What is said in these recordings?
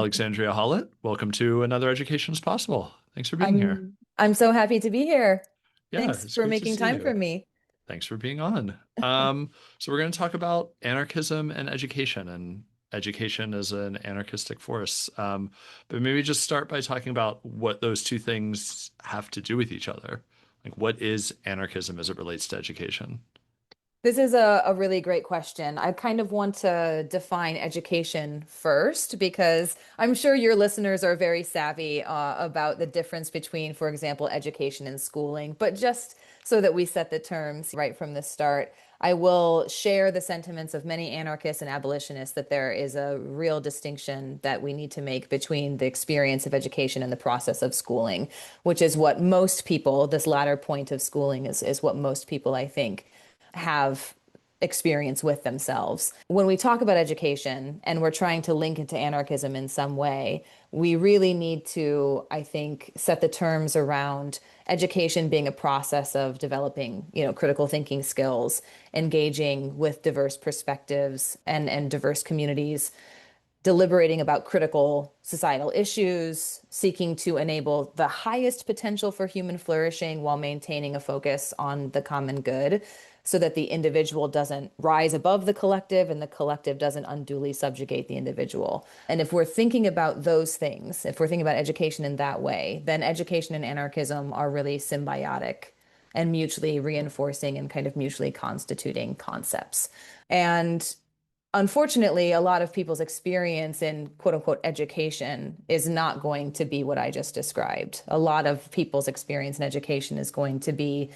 Alexandria Hollett, welcome to Another Education is Possible. Thanks for being here. I'm so happy to be here. Yeah, Thanks it's for great to making see time for you. me. Thanks for being on. So we're going to talk about anarchism and education as an anarchistic force. But maybe just start by talking about what those two things have to do with each other. Like, what is anarchism as it relates to education? This is a really great question. I kind of want to define education first because I'm sure your listeners are very savvy about the difference between, for example, education and schooling. But just so that we set the terms right from the start, I will share the sentiments of many anarchists and abolitionists that there is a real distinction that we need to make between the experience of education and the process of schooling, which is what most people, this latter point of schooling is what most people, I think, have experience with themselves. When we talk about education and we're trying to link it to anarchism in some way, we really need to, I think, set the terms around education being a process of developing, critical thinking skills, engaging with diverse perspectives and diverse communities, deliberating about critical societal issues, seeking to enable the highest potential for human flourishing while maintaining a focus on the common good so that the individual doesn't rise above the collective and the collective doesn't unduly subjugate the individual. And if we're thinking about those things, if we're thinking about education in that way, then education and anarchism are really symbiotic and mutually reinforcing and kind of mutually constituting concepts. And unfortunately, a lot of people's experience in quote unquote education is not going to be what I just described. A lot of people's experience in education is going to be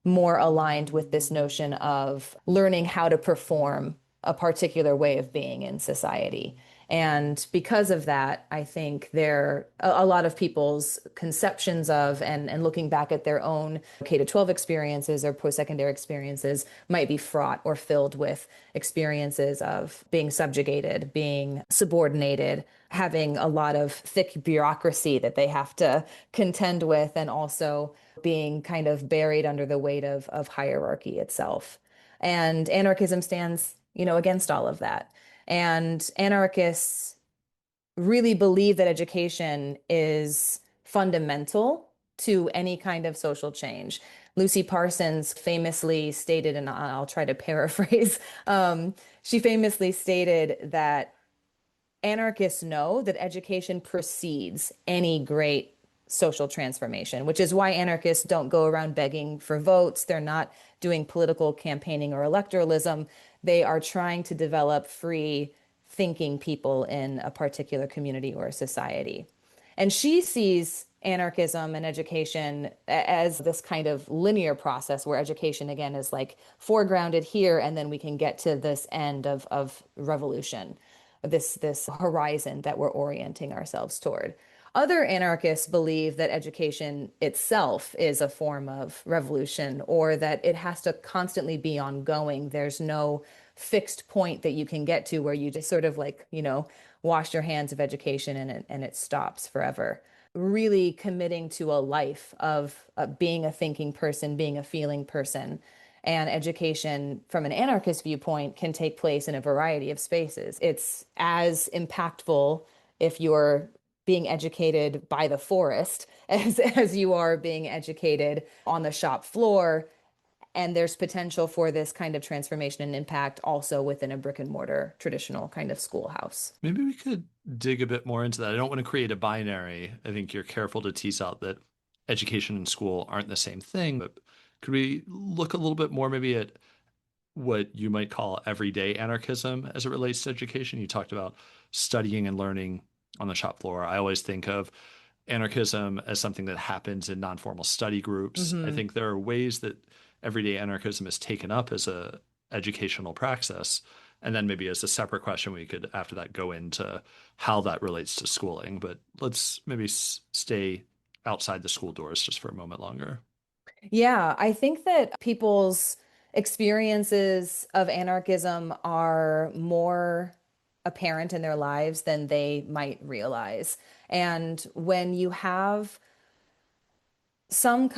more aligned with this notion of learning how to perform a particular way of being in society. And because of that, I think there a lot of people's conceptions of and looking back at their own K to 12 experiences or post-secondary experiences might be fraught or filled with experiences of being subjugated, being subordinated, having a lot of thick bureaucracy that they have to contend with, and also being kind of buried under the weight of hierarchy itself. And anarchism stands, against all of that. And anarchists really believe that education is fundamental to any kind of social change. Lucy Parsons famously stated, and I'll try to paraphrase, she famously stated that anarchists know that education precedes any great social transformation, which is why anarchists don't go around begging for votes. They're not doing political campaigning or electoralism. They are trying to develop free thinking people in a particular community or society. And she sees anarchism and education as this kind of linear process where education, again, is like foregrounded here, and then we can get to this end of revolution, this horizon that we're orienting ourselves toward. Other anarchists believe that education itself is a form of revolution or that it has to constantly be ongoing. There's no fixed point that you can get to where you just sort of like, wash your hands of education and it stops forever. Really committing to a life of being a thinking person, being a feeling person. And education from an anarchist viewpoint can take place in a variety of spaces. It's as impactful if you're being educated by the forest as you are being educated on the shop floor. And there's potential for this kind of transformation and impact also within a brick and mortar traditional kind of schoolhouse. Maybe we could dig a bit more into that. I don't want to create a binary. I think you're careful to tease out that education and school aren't the same thing, but could we look a little bit more maybe at what you might call everyday anarchism as it relates to education? You talked about studying and learning on the shop floor. I always think of anarchism as something that happens in non-formal study groups. I Mm-hmm. think there are ways that everyday anarchism is taken up as a educational praxis. And then maybe as a separate question, we could after that go into how that relates to schooling. But let's maybe stay outside the school doors just for a moment longer. Yeah, I think that people's experiences of anarchism are more apparent in their lives than they might realize. And when you have something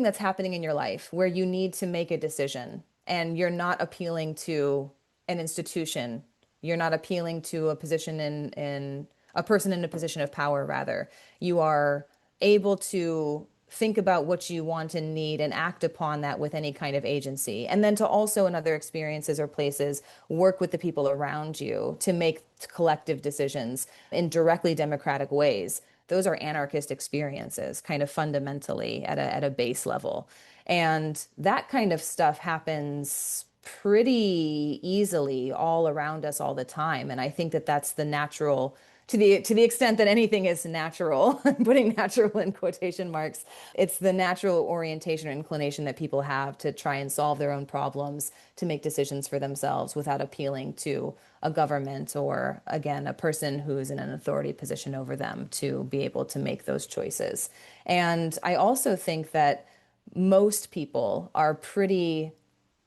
that's happening in your life where you need to make a decision and you're not appealing to an institution You're not appealing to a position in a person in a position of power, rather. You are able to think about what you want and need and act upon that with any kind of agency. And then to also, in other experiences or places, work with the people around you to make collective decisions in directly democratic ways. Those are anarchist experiences, kind of fundamentally at a base level. And that kind of stuff happens pretty easily all around us all the time. And I think that that's the natural, to the extent that anything is natural, I'm putting natural in quotation marks, it's the natural orientation or inclination that people have to try and solve their own problems, to make decisions for themselves without appealing to a government or, again, a person who's in an authority position over them to be able to make those choices. And I also think that most people are pretty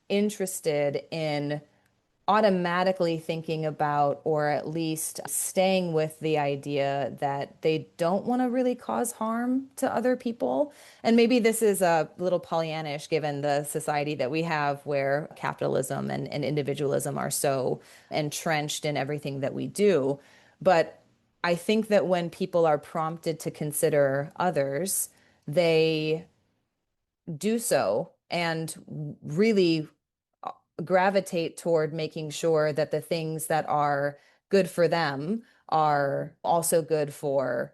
interested in automatically thinking about, or at least staying with the idea that they don't want to really cause harm to other people. And maybe this is a little Pollyannish given the society that we have where capitalism and individualism are so entrenched in everything that we do. But I think that when people are prompted to consider others, they do so and really gravitate toward making sure that the things that are good for them are also good for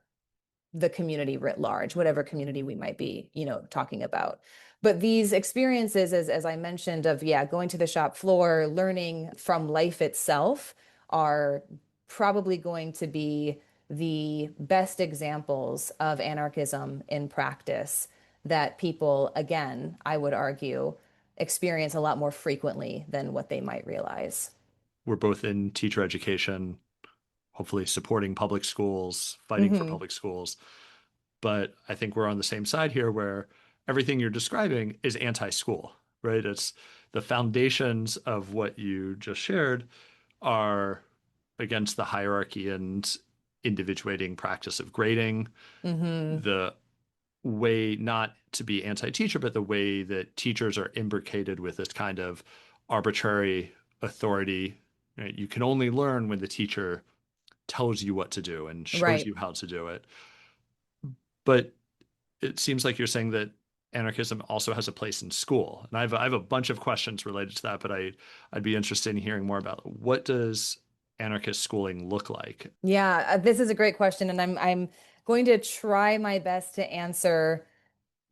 the community writ large, whatever community we might be, talking about. But these experiences, as I mentioned, of, yeah, going to the shop floor, learning from life itself, are probably going to be the best examples of anarchism in practice that people, again, I would argue, experience a lot more frequently than what they might realize. We're both in teacher education, hopefully supporting public schools, fighting for Hmm. public schools. But I think we're on the same side here where everything you're describing is anti-school, right? It's the foundations of what you just shared are against the hierarchy and individuating practice of grading, Hmm. the way not to be anti-teacher, but the way that teachers are imbricated with this kind of arbitrary authority. Right? You can only learn when the teacher tells you what to do and shows Right. you how to do it. But it seems like you're saying that anarchism also has a place in school. And I have a bunch of questions related to that, but I'd be interested in hearing more about what does anarchist schooling look like? Yeah, this is a great question, and I'm going to try my best to answer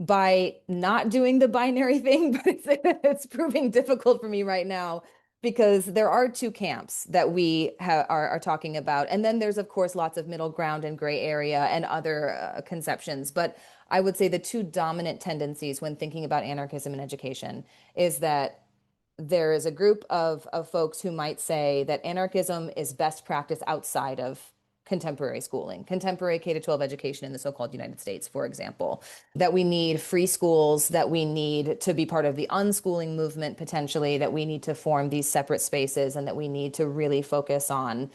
by not doing the binary thing, but it's proving difficult for me right now because there are two camps that we are talking about. And then there's, of course, lots of middle ground and gray area and other conceptions. But I would say the two dominant tendencies when thinking about anarchism in education is that there is a group of folks who might say that anarchism is best practice outside of contemporary schooling, contemporary K to 12 education in the so-called United States, for example, that we need free schools, that we need to be part of the unschooling movement potentially, that we need to form these separate spaces, and that we need to really focus on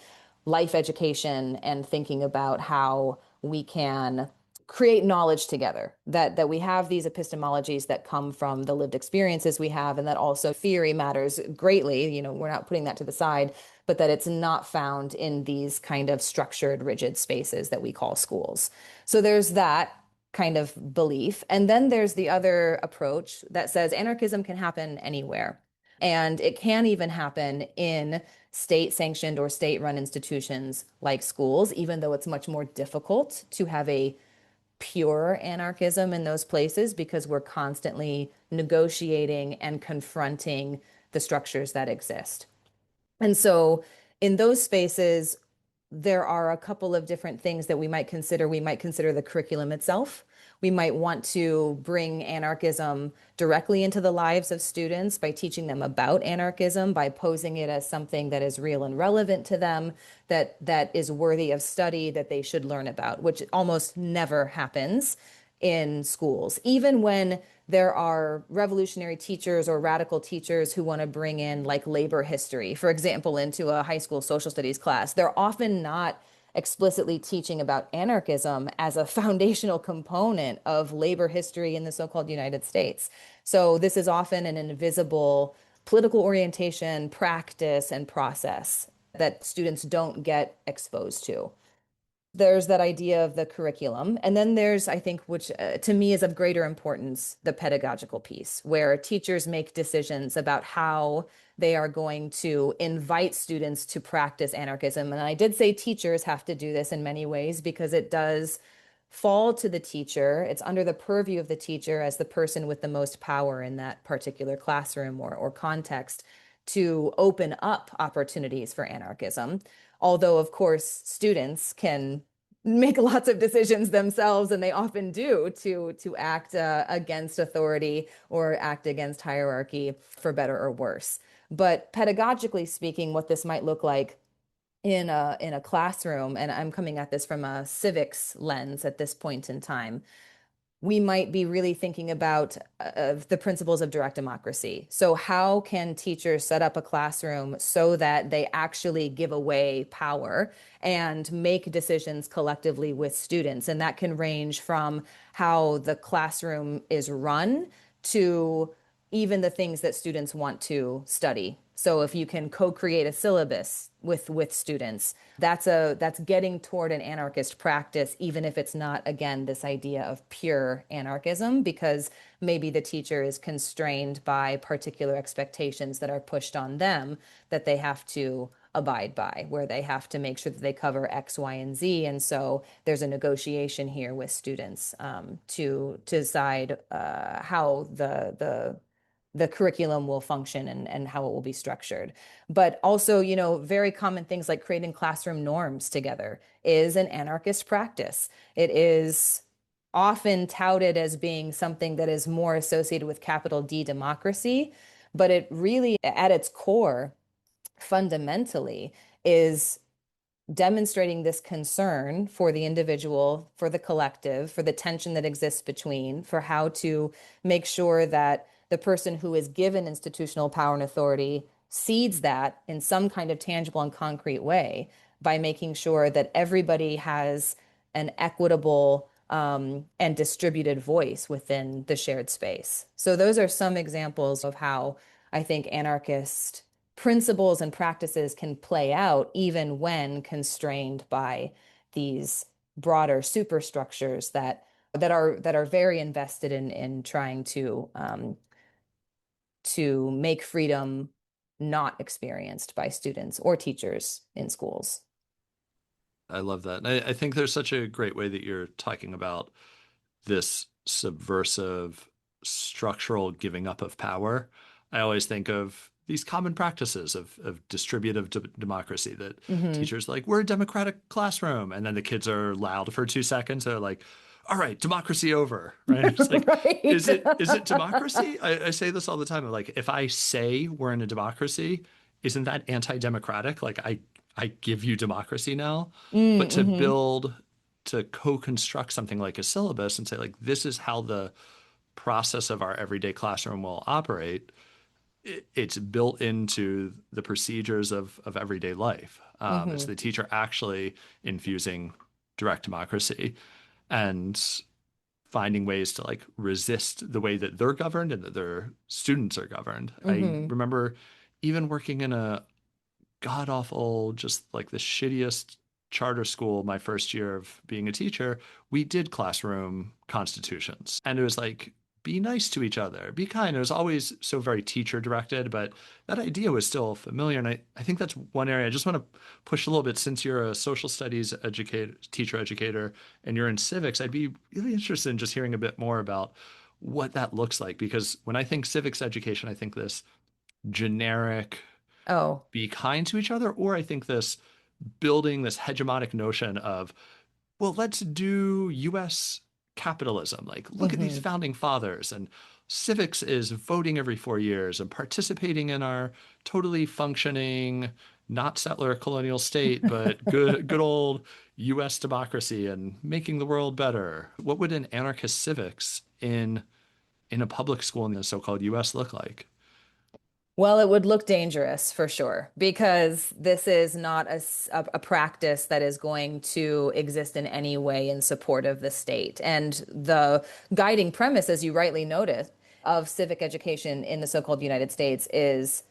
life education and thinking about how we can create knowledge together, that we have these epistemologies that come from the lived experiences we have, and that also theory matters greatly. We're not putting that to the side, but that it's not found in these kind of structured, rigid spaces that we call schools. So there's that kind of belief. And then there's the other approach that says anarchism can happen anywhere. And it can even happen in state sanctioned or state run institutions like schools, even though it's much more difficult to have a pure anarchism in those places because we're constantly negotiating and confronting the structures that exist. And so in those spaces, there are a couple of different things that we might consider. We might consider the curriculum itself. We might want to bring anarchism directly into the lives of students by teaching them about anarchism, by posing it as something that is real and relevant to them, that is worthy of study, that they should learn about, which almost never happens in schools. Even when there are revolutionary teachers or radical teachers who want to bring in like labor history, for example, into a high school social studies class, they're often not explicitly teaching about anarchism as a foundational component of labor history in the so-called United States. So this is often an invisible political orientation, practice, and process. that students don't get exposed to. There's that idea of the curriculum. And then there's, I think, which to me is of greater importance, the pedagogical piece, where teachers make decisions about how they are going to invite students to practice anarchism. And I did say teachers have to do this in many ways because it does fall to the teacher. It's under the purview of the teacher as the person with the most power in that particular classroom or context to open up opportunities for anarchism. Although, of course, students can make lots of decisions themselves, and they often do to act against authority or act against hierarchy for better or worse. But pedagogically speaking, what this might look like in a classroom, and I'm coming at this from a civics lens at this point in time, we might be really thinking about the principles of direct democracy. So, how can teachers set up a classroom so that they actually give away power and make decisions collectively with students? And that can range from how the classroom is run to even the things that students want to study. So if you can co-create a syllabus with students, that's getting toward an anarchist practice, even if it's not, again, this idea of pure anarchism, because maybe the teacher is constrained by particular expectations that are pushed on them that they have to abide by, where they have to make sure that they cover X, Y, and Z. And so there's a negotiation here with students to decide how the curriculum will function and how it will be structured. But also, very common things like creating classroom norms together is an anarchist practice. It is often touted as being something that is more associated with capital D democracy, but it really, at its core, fundamentally, is demonstrating this concern for the individual, for the collective, for the tension that exists between, for how to make sure that the person who is given institutional power and authority cedes that in some kind of tangible and concrete way by making sure that everybody has an equitable and distributed voice within the shared space. So, those are some examples of how I think anarchist principles and practices can play out even when constrained by these broader superstructures that are very invested in trying to make freedom not experienced by students or teachers in schools. I love that. And I think there's such a great way that you're talking about this subversive structural giving up of power. I always think of these common practices of distributive democracy that Hmm. teachers like, we're a democratic classroom. And then the kids are loud for 2 seconds. They're like, all right, democracy over, right? It's like, Right. is it democracy? I say this all the time. Like, if I say we're in a democracy, isn't that anti-democratic? Like I give you democracy now, but Mm-hmm. to co-construct something like a syllabus and say like this is how the process of our everyday classroom will operate. It's built into the procedures of everyday life. It's Hmm. the teacher actually infusing direct democracy and finding ways to like resist the way that they're governed and that their students are governed. I Hmm. remember even working in a god awful, just like the shittiest charter school my first year of being a teacher, we did classroom constitutions. And it was like, be nice to each other, be kind. It was always so very teacher directed, but that idea was still familiar. And I think that's one area I just want to push a little bit since you're a social studies educator, teacher educator, and you're in civics. I'd be really interested in just hearing a bit more about what that looks like. Because when I think civics education, I think this generic Oh. be kind to each other, or I think this building this hegemonic notion of, well, let's do US capitalism. Like, look at these Hmm. founding fathers. And civics is voting every 4 years and participating in our totally functioning, not settler colonial state, but good old US democracy and making the world better. What would an anarchist civics in a public school in the so-called US look like? Well, it would look dangerous for sure, because this is not a practice that is going to exist in any way in support of the state. And the guiding premise, as you rightly noted, of civic education in the so-called United States is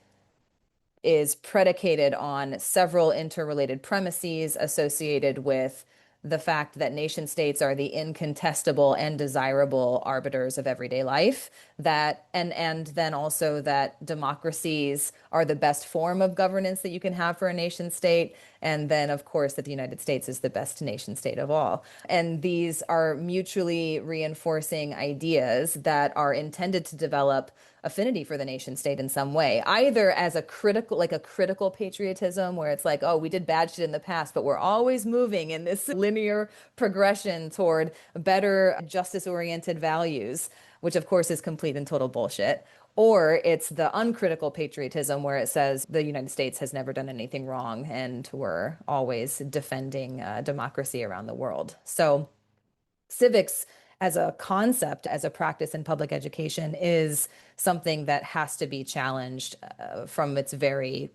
is predicated on several interrelated premises associated with the fact that nation states are the incontestable and desirable arbiters of everyday life, that and then also that democracies are the best form of governance that you can have for a nation state, and then of course that the United States is the best nation state of all. And these are mutually reinforcing ideas that are intended to develop affinity for the nation state in some way, either as a critical, like a critical patriotism, where it's like, oh, we did bad shit in the past, but we're always moving in this linear progression toward better justice-oriented values, which of course is complete and total bullshit. Or it's the uncritical patriotism where it says the United States has never done anything wrong and we're always defending democracy around the world. So civics as a concept, as a practice in public education, is something that has to be challenged from its very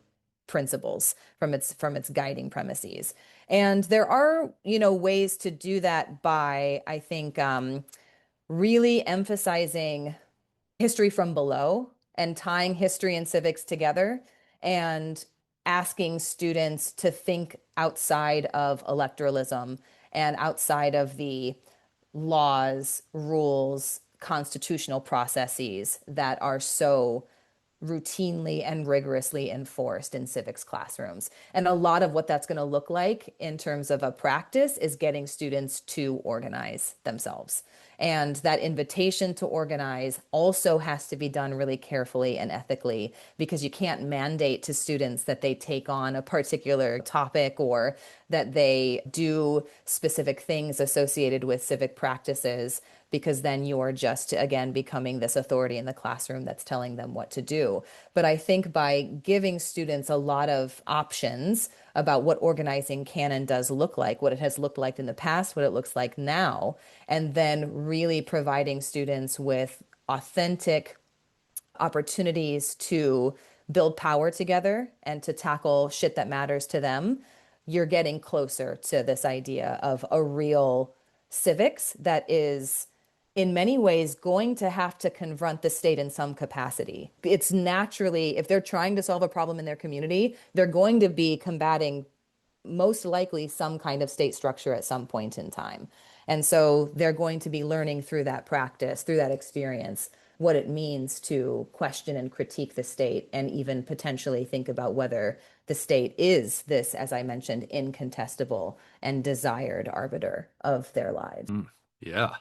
principles, from its guiding premises. And there are, ways to do that by, I think, really emphasizing history from below and tying history and civics together and asking students to think outside of electoralism and outside of the laws, rules, constitutional processes that are so routinely and rigorously enforced in civics classrooms. And a lot of what that's going to look like in terms of a practice is getting students to organize themselves. And that invitation to organize also has to be done really carefully and ethically, because you can't mandate to students that they take on a particular topic or that they do specific things associated with civic practices, because then you're just, again, becoming this authority in the classroom that's telling them what to do. But I think by giving students a lot of options about what organizing can and does look like, what it has looked like in the past, what it looks like now, and then really providing students with authentic opportunities to build power together and to tackle shit that matters to them, you're getting closer to this idea of a real civics that is in many ways going to have to confront the state in some capacity. It's naturally, if they're trying to solve a problem in their community, they're going to be combating most likely some kind of state structure at some point in time. And so they're going to be learning through that practice, through that experience, what it means to question and critique the state and even potentially think about whether the state is this, as I mentioned, incontestable and desired arbiter of their lives. Mm, yeah.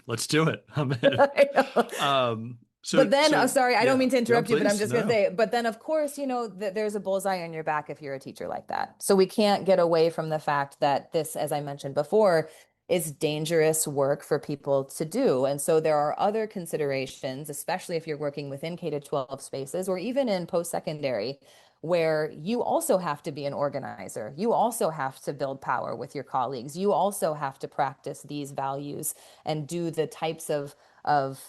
Let's do it. I'm in. I know. So But then, so sorry, I don't yeah. mean to No, interrupt you, but I'm please. just going to No. say, but then, of course, there's a bullseye on your back if you're a teacher like that. So we can't get away from the fact that this, as I mentioned before, is dangerous work for people to do. And so there are other considerations, especially if you're working within K to 12 spaces or even in post-secondary, where you also have to be an organizer. You also have to build power with your colleagues. You also have to practice these values and do the types of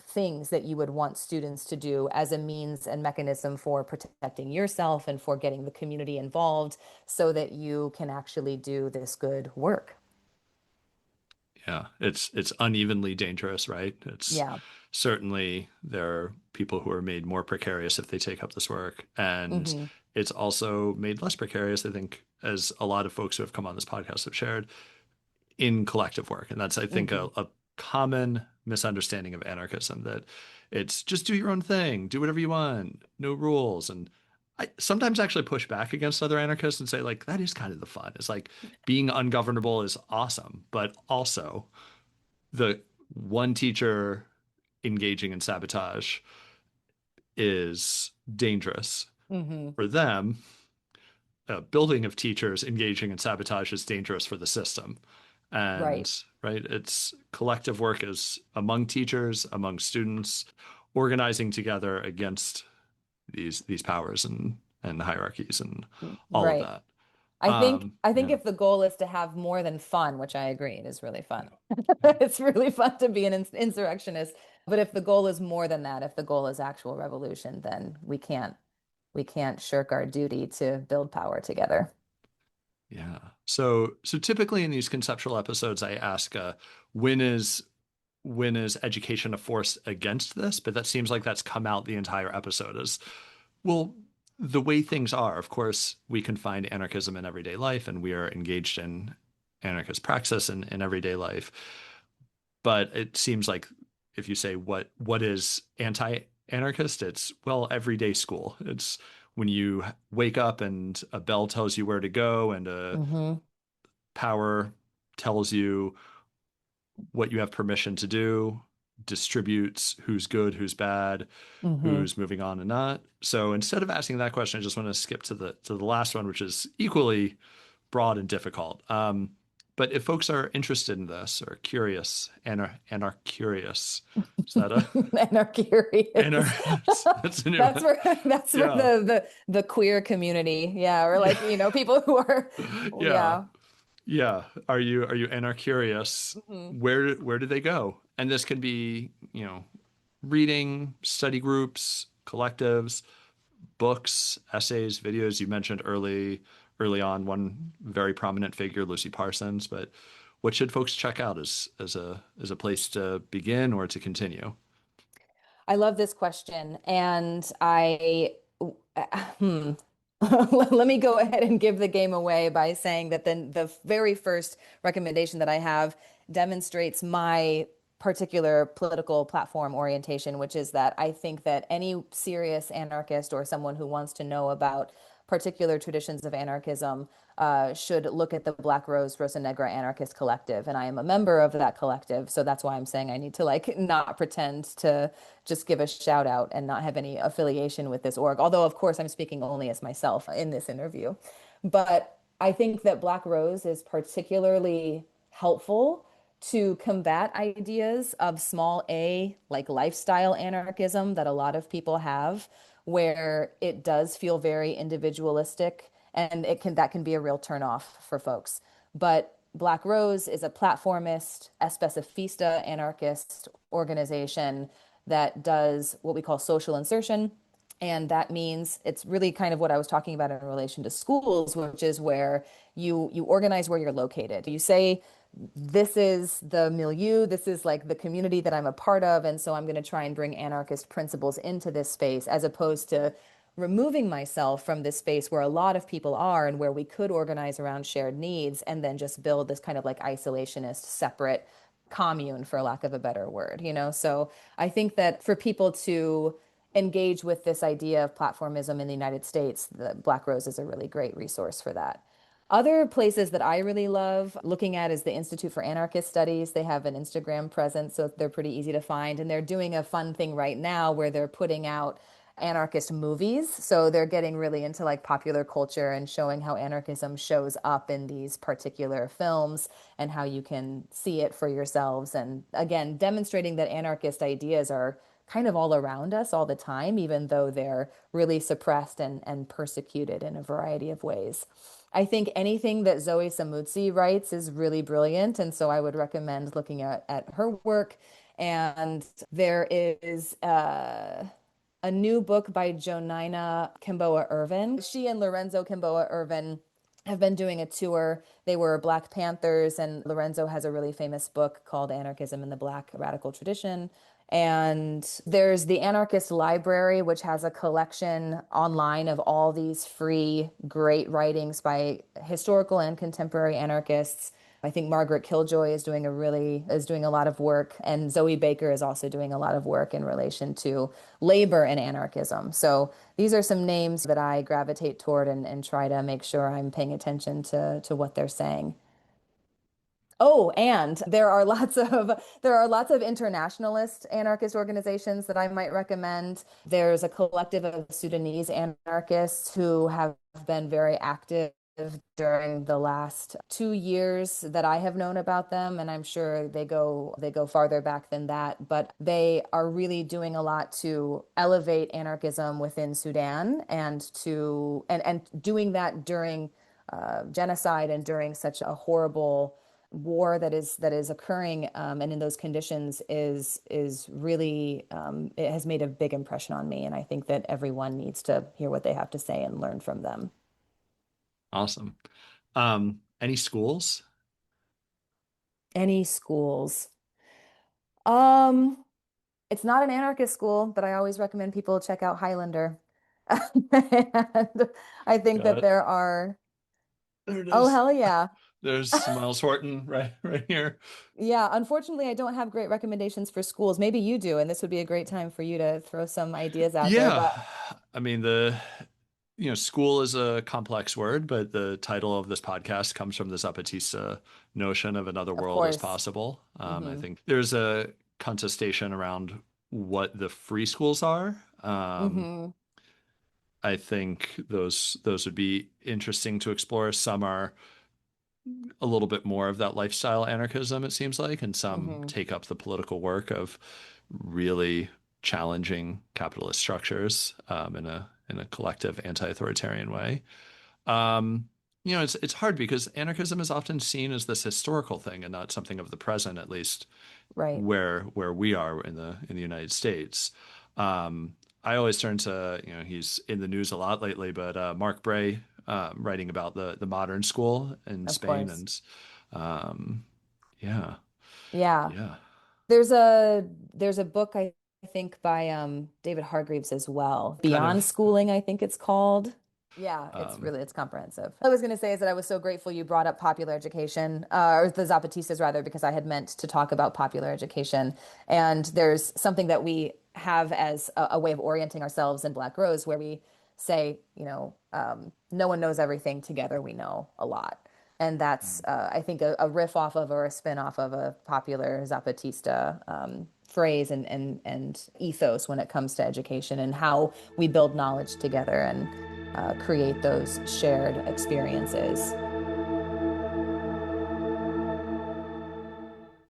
things that you would want students to do as a means and mechanism for protecting yourself and for getting the community involved so that you can actually do this good work. Yeah, it's unevenly dangerous, right? It's Yeah. certainly there are people who are made more precarious if they take up this work, and Hmm. it's also made less precarious, I think, as a lot of folks who have come on this podcast have shared, in collective work. And that's, I think, Hmm. a common misunderstanding of anarchism, that it's just do your own thing, do whatever you want, no rules. And I sometimes actually push back against other anarchists and say, like, that is kind of the fun. It's like being ungovernable is awesome, but also the one teacher engaging in sabotage is dangerous Hmm. for them. A building of teachers engaging in sabotage is dangerous for the system. Right. And right, it's collective work is among teachers, among students, organizing together against these powers and hierarchies and all of Right. that. I think Yeah, if the goal is to have more than fun, which I agree, it is really fun. It's really fun to be an insurrectionist. But if the goal is more than that, if the goal is actual revolution, then we can't shirk our duty to build power together. yeah. So typically in these conceptual episodes, I ask, when is when is education a force against this? But that seems like that's come out the entire episode as well. the way things are. Of course, we can find anarchism in everyday life, and we are engaged in anarchist praxis in everyday life. But it seems like if you say what is anti-anarchist, it's well, everyday school. It's when you wake up and a bell tells you where to go, and a Hmm. power tells you what you have permission to do, distributes who's good, who's bad, Hmm. who's moving on and not. So instead of asking that question, I just want to skip to the last one, which is equally broad and difficult. But if folks are interested in this or curious and are curious, is that a And are and are curious. that's a new That's one? for that's for Yeah. the queer community. Yeah, or Yeah. like, people who are, Yeah. yeah. Yeah. Are you and are curious? Hmm. Where do they go? And this can be, reading, study groups, collectives, books, essays, videos. You mentioned early on one very prominent figure, Lucy Parsons, but what should folks check out as a place to begin or to continue? I love this question. And hmm. Let me go ahead and give the game away by saying that the very first recommendation that I have demonstrates my particular political platform orientation, which is that I think that any serious anarchist or someone who wants to know about particular traditions of anarchism should look at the Black Rose Rosa Negra Anarchist Collective. And I am a member of that collective. So that's why I'm saying I need to like not pretend to just give a shout out and not have any affiliation with this org. Although, of course, I'm speaking only as myself in this interview. But I think that Black Rose is particularly helpful to combat ideas of small a, like lifestyle anarchism that a lot of people have, where it does feel very individualistic and that can be a real turnoff for folks. But Black Rose is a platformist, especifista anarchist organization that does what we call social insertion. And that means it's really kind of what I was talking about in relation to schools, which is where you organize where you're located. You say, this is the milieu, this is like the community that I'm a part of, and so I'm going to try and bring anarchist principles into this space, as opposed to removing myself from this space where a lot of people are and where we could organize around shared needs and then just build this kind of like isolationist, separate commune, for lack of a better word, So I think that for people to engage with this idea of platformism in the United States, the Black Rose is a really great resource for that. Other places that I really love looking at is the Institute for Anarchist Studies. They have an Instagram presence, so they're pretty easy to find. And they're doing a fun thing right now where they're putting out anarchist movies. So they're getting really into like popular culture and showing how anarchism shows up in these particular films and how you can see it for yourselves. And again, demonstrating that anarchist ideas are kind of all around us all the time, even though they're really suppressed and persecuted in a variety of ways. I think anything that Zoe Samudzi writes is really brilliant, and so I would recommend looking at her work. And there is a new book by Jonina Kimboa Irvin. She and Lorenzo Kimboa Irvin have been doing a tour. They were Black Panthers, and Lorenzo has a really famous book called Anarchism in the Black Radical Tradition. And there's the Anarchist Library, which has a collection online of all these free, great writings by historical and contemporary anarchists. I think Margaret Killjoy is doing a lot of work, and Zoe Baker is also doing a lot of work in relation to labor and anarchism. So these are some names that I gravitate toward and try to make sure I'm paying attention to what they're saying. Oh, and there are lots of internationalist anarchist organizations that I might recommend. There's a collective of Sudanese anarchists who have been very active during the last 2 years that I have known about them, and I'm sure they go farther back than that, but they are really doing a lot to elevate anarchism within Sudan and doing that during genocide and during such a horrible war that is occurring, and in those conditions is really it has made a big impression on me, and I think that everyone needs to hear what they have to say and learn from them. Awesome. Any schools? Any schools? Um, it's not an anarchist school, but I always recommend people check out Highlander. And I think that Got there are, there it oh, is. hell yeah. There's Miles Horton right here. Yeah, unfortunately, I don't have great recommendations for schools. Maybe you do, and this would be a great time for you to throw some ideas out there. Yeah. But I mean, school is a complex word, but the title of this podcast comes from the Zapatista notion of another of world as course, possible. I hmm think there's a contestation around what the free schools are. hmm I think those would be interesting to explore. Some are a little bit more of that lifestyle anarchism, it seems like, and some hmm take up the political work of really challenging capitalist structures in a collective anti-authoritarian way. Um, it's hard because anarchism is often seen as this historical thing and not something of the present, at least Right. where we are in the United States. Um, I always turn to, he's in the news a lot lately, but Mark Bray writing about the modern school in Of Spain, course. and um, yeah, Yeah. yeah, There's a book I think by David Hargreaves as well. kind Beyond of. Schooling, I think it's called. Yeah, Um, it's comprehensive. I was going to say is that I was so grateful you brought up popular education, or the Zapatistas rather, because I had meant to talk about popular education. And there's something that we have as a way of orienting ourselves in Black Rose, where we say, no one knows everything. Together, we know a lot. And that's, I think, a riff off of or a spin off of a popular Zapatista phrase and ethos when it comes to education and how we build knowledge together and create those shared experiences.